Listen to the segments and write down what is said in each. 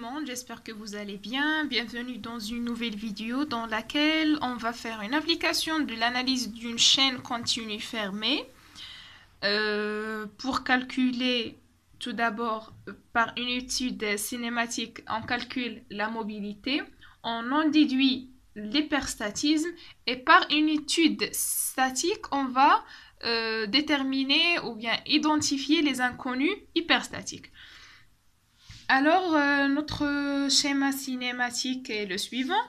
monde, j'espère que vous allez bien. Bienvenue dans une nouvelle vidéo dans laquelle on va faire une application de l'analyse d'une chaîne continue fermée pour calculer tout d'abord par une étude cinématique, on calcule la mobilité, on en déduit l'hyperstatisme et par une étude statique, on va déterminer ou bien identifier les inconnus hyperstatiques. Alors, notre schéma cinématique est le suivant.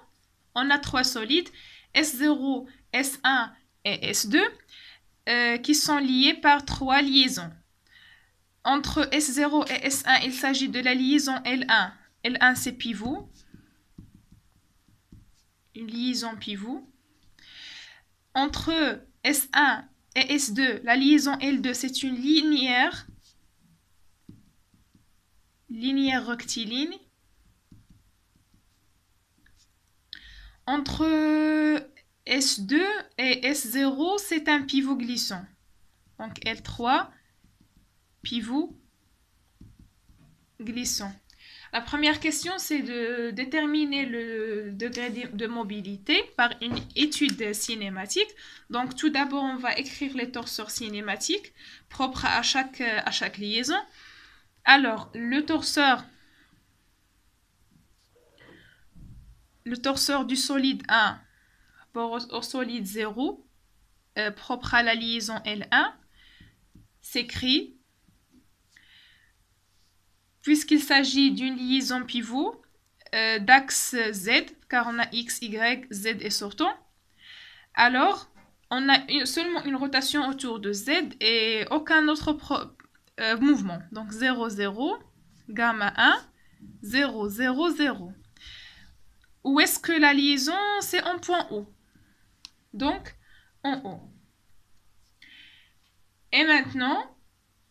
On a trois solides, S0, S1 et S2, qui sont liés par trois liaisons. Entre S0 et S1, il s'agit de la liaison L1. L1, c'est pivot. Une liaison pivot. Entre S1 et S2, la liaison L2, c'est une linéaire rectiligne. Entre S2 et S0, c'est un pivot glissant. Donc L3, pivot glissant. La première question, c'est de déterminer le degré de mobilité par une étude cinématique. Donc tout d'abord, on va écrire les torseurs cinématiques propres à chaque liaison. Alors, le torseur du solide 1 rapport au solide 0, propre à la liaison L1, s'écrit, puisqu'il s'agit d'une liaison pivot d'axe Z, car on a X, Y, Z est sortant, alors on a seulement une rotation autour de Z et aucun autre mouvement. Donc 0, 0, gamma 1, 0, 0, 0. Où est-ce que la liaison, c'est en point O. Donc, en haut. Et maintenant,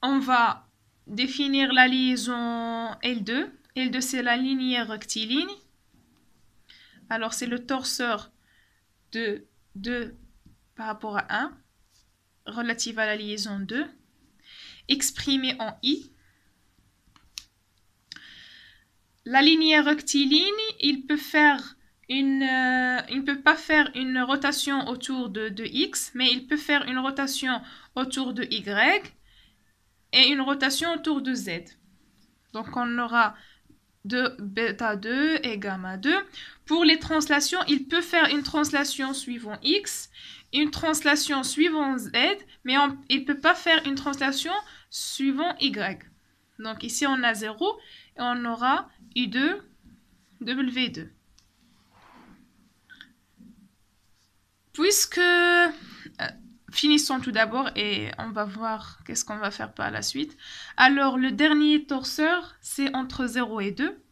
on va définir la liaison L2. L2, c'est la linéaire rectiligne. Alors, c'est le torseur de 2 par rapport à 1, relative à la liaison 2, exprimé en I. La linéaire rectiligne, il ne peut pas faire une rotation autour de X, mais il peut faire une rotation autour de Y et une rotation autour de Z. Donc on aura de bêta 2 et gamma 2. Pour les translations, il peut faire une translation suivant X, une translation suivant Z, mais il ne peut pas faire une translation suivant Y. Donc ici on a 0 et on aura U2, W2. Puisque, finissons tout d'abord et on va voir qu'est-ce qu'on va faire par la suite. Alors, le dernier torseur, c'est entre 0 et 2.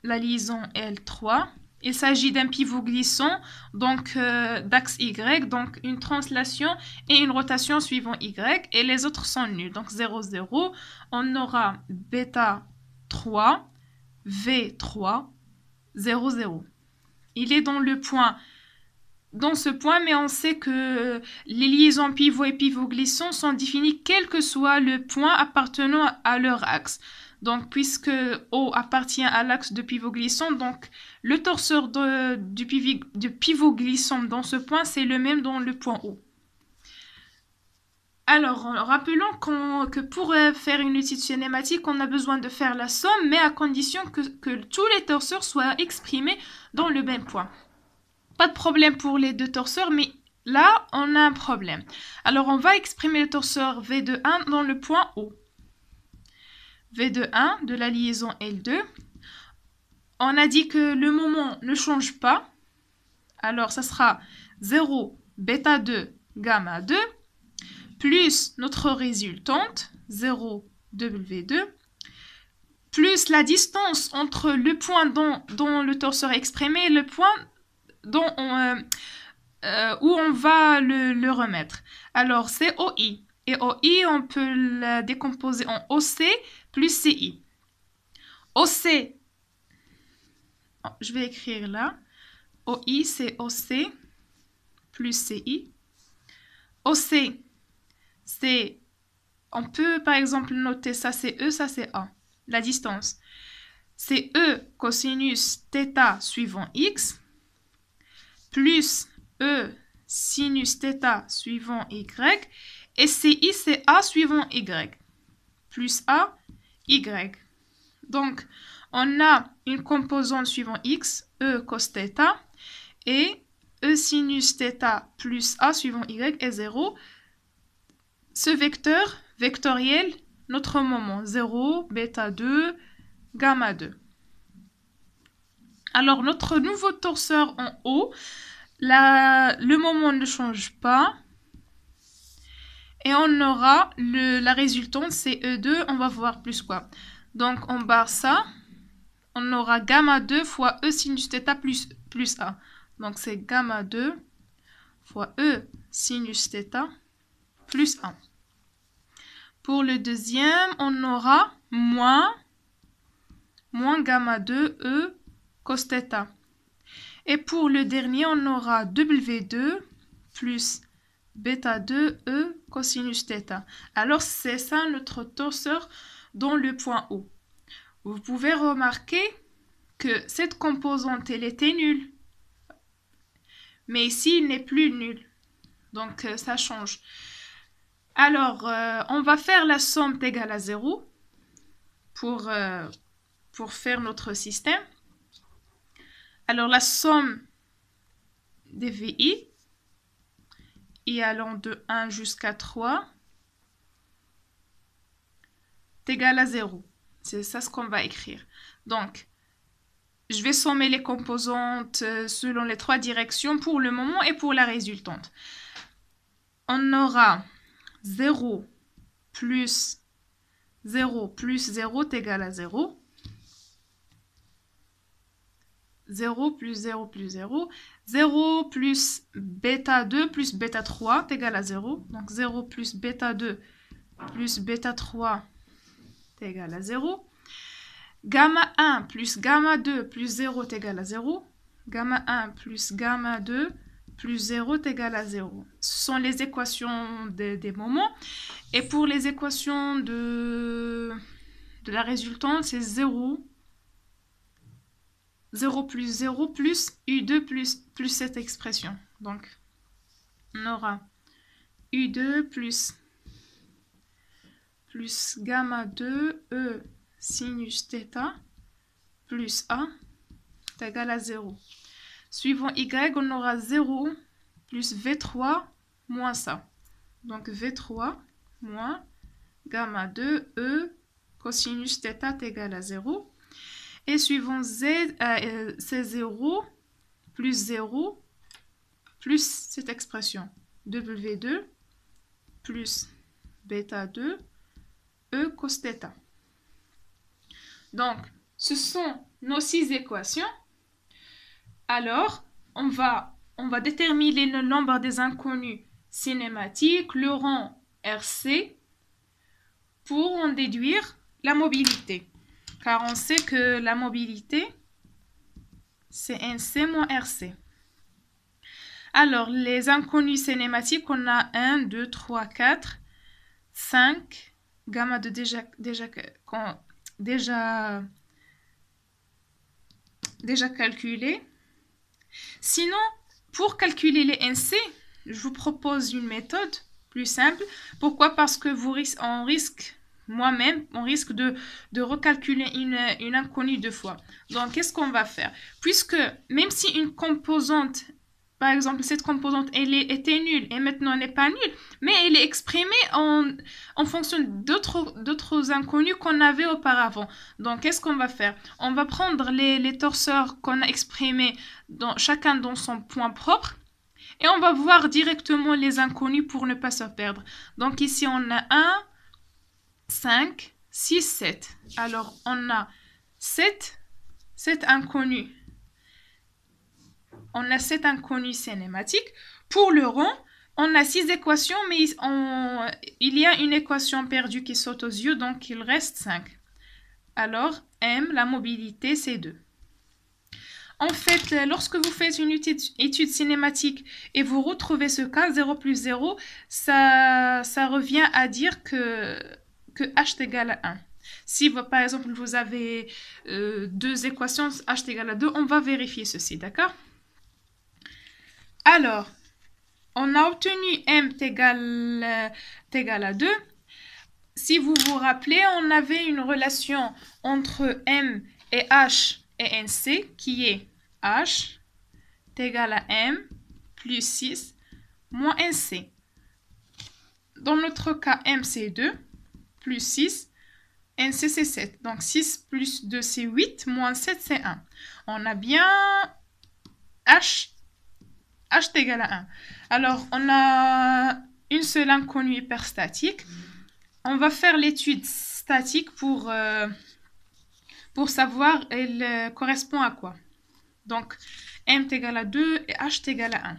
La liaison L3. Il s'agit d'un pivot glissant, donc d'axe Y, donc une translation et une rotation suivant Y, et les autres sont nuls. Donc 0, 0, on aura bêta 3, V3, 0, 0. Il est dans ce point, mais on sait que les liaisons pivot et pivot glissant sont définies quel que soit le point appartenant à leur axe. Donc, puisque O appartient à l'axe de pivot glissant, donc le torseur du pivot glissant dans ce point, c'est le même dans le point O. Alors, rappelons que pour faire une étude cinématique, on a besoin de faire la somme, mais à condition que tous les torseurs soient exprimés dans le même point. Pas de problème pour les deux torseurs, mais là, on a un problème. Alors, on va exprimer le torseur V de 1 dans le point O. V de 1 de la liaison L2. On a dit que le moment ne change pas. Alors, ça sera 0, bêta 2, gamma 2, plus notre résultante, 0, W2, plus la distance entre le point dont le torseur est exprimé et le point où on va le remettre. Alors, c'est OI. Et OI, on peut la décomposer en OC plus CI. OC, je vais écrire là. OI, c'est OC plus CI. OC, c'est, on peut par exemple noter ça c'est E, ça c'est A. la distance. C'est E cosinus θ suivant x plus E sinus θ suivant y. Et CI, c'est A suivant y. Plus A, y. Donc, on a une composante suivant x, E cos θ, et E sinus θ plus A suivant y est 0. Ce vecteur vectoriel, notre moment 0, bêta 2, gamma 2. Alors, notre nouveau torseur en haut, le moment ne change pas. Et on aura la résultante, c'est E2, on va voir plus quoi. Donc, on barre ça. On aura gamma 2 fois E sinus θ plus A. Donc, c'est gamma 2 fois E sinus θ plus A. Pour le deuxième, on aura moins gamma 2 E cos θ. Et pour le dernier, on aura W2 plus bêta 2 E cosinus θ. Alors, c'est ça notre torseur dans le point O. Vous pouvez remarquer que cette composante, elle était nulle. Mais ici, il n'est plus nul. Donc, ça change. Alors, on va faire la somme égale à 0 pour faire notre système. Alors, la somme des VI, I allant de 1 jusqu'à 3, est égale à 0. C'est ça ce qu'on va écrire. Donc, je vais sommer les composantes selon les trois directions pour le moment et pour la résultante. On aura 0 plus 0 plus 0 est égal à 0. 0 plus 0 plus 0. 0 plus bêta 2 plus bêta 3 est égal à 0. Donc 0 plus bêta 2 plus bêta 3 est égal à 0. Gamma 1 plus gamma 2 plus 0 est égal à 0. Gamma 1 plus gamma 2 plus 0 est égal à 0. Ce sont les équations des moments. Et pour les équations de la résultante, c'est 0. 0 plus 0 plus U2 plus cette expression. Donc, on aura U2 plus gamma 2 E sinus θ plus A est égal à 0. Suivant Y, on aura 0 plus V3 moins ça. Donc V3 moins gamma 2 E cosinus θ est égal à 0. Et suivant Z, c'est 0 plus cette expression. W2 plus bêta 2 E cos θ. Donc, ce sont nos 6 équations. Alors, on va déterminer le nombre des inconnus cinématiques, le rang RC, pour en déduire la mobilité. Car on sait que la mobilité, c'est NC moins RC. Alors, les inconnus cinématiques, on a 1, 2, 3, 4, 5, gamma de déjà calculé. Sinon, pour calculer les NC, je vous propose une méthode plus simple. Pourquoi? Parce que on risque de recalculer une inconnue deux fois. Donc, qu'est-ce qu'on va faire? Puisque, même si une composante, par exemple, cette composante, elle était nulle et maintenant elle n'est pas nulle, mais elle est exprimée en fonction d'autres inconnus qu'on avait auparavant. Donc, qu'est-ce qu'on va faire? On va prendre les torseurs qu'on a exprimés chacun dans son point propre et on va voir directement les inconnus pour ne pas se perdre. Donc, ici, on a 1, 5, 6, 7. Alors, on a 7 inconnus. On a 7 inconnus cinématiques. Pour le rond, on a 6 équations, mais il y a une équation perdue qui saute aux yeux, donc il reste 5. Alors, M, la mobilité, c'est 2. En fait, lorsque vous faites une étude cinématique et vous retrouvez ce cas, 0 plus 0, ça revient à dire que H est égal à 1. Si, par exemple, vous avez deux équations, h est égal à 2, on va vérifier ceci, d'accord? Alors, on a obtenu m est égal à 2. Si vous vous rappelez, on avait une relation entre m et h et nc qui est h est égal à m plus 6 moins nc. Dans notre cas, m c'est 2 plus 6, nc c'est 7. Donc 6 plus 2 c'est 8, moins 7 c'est 1. On a bien h est égal à 1. Alors, on a une seule inconnue hyperstatique. On va faire l'étude statique pour savoir elle correspond à quoi. Donc, m est égal à 2 et h est égal à 1.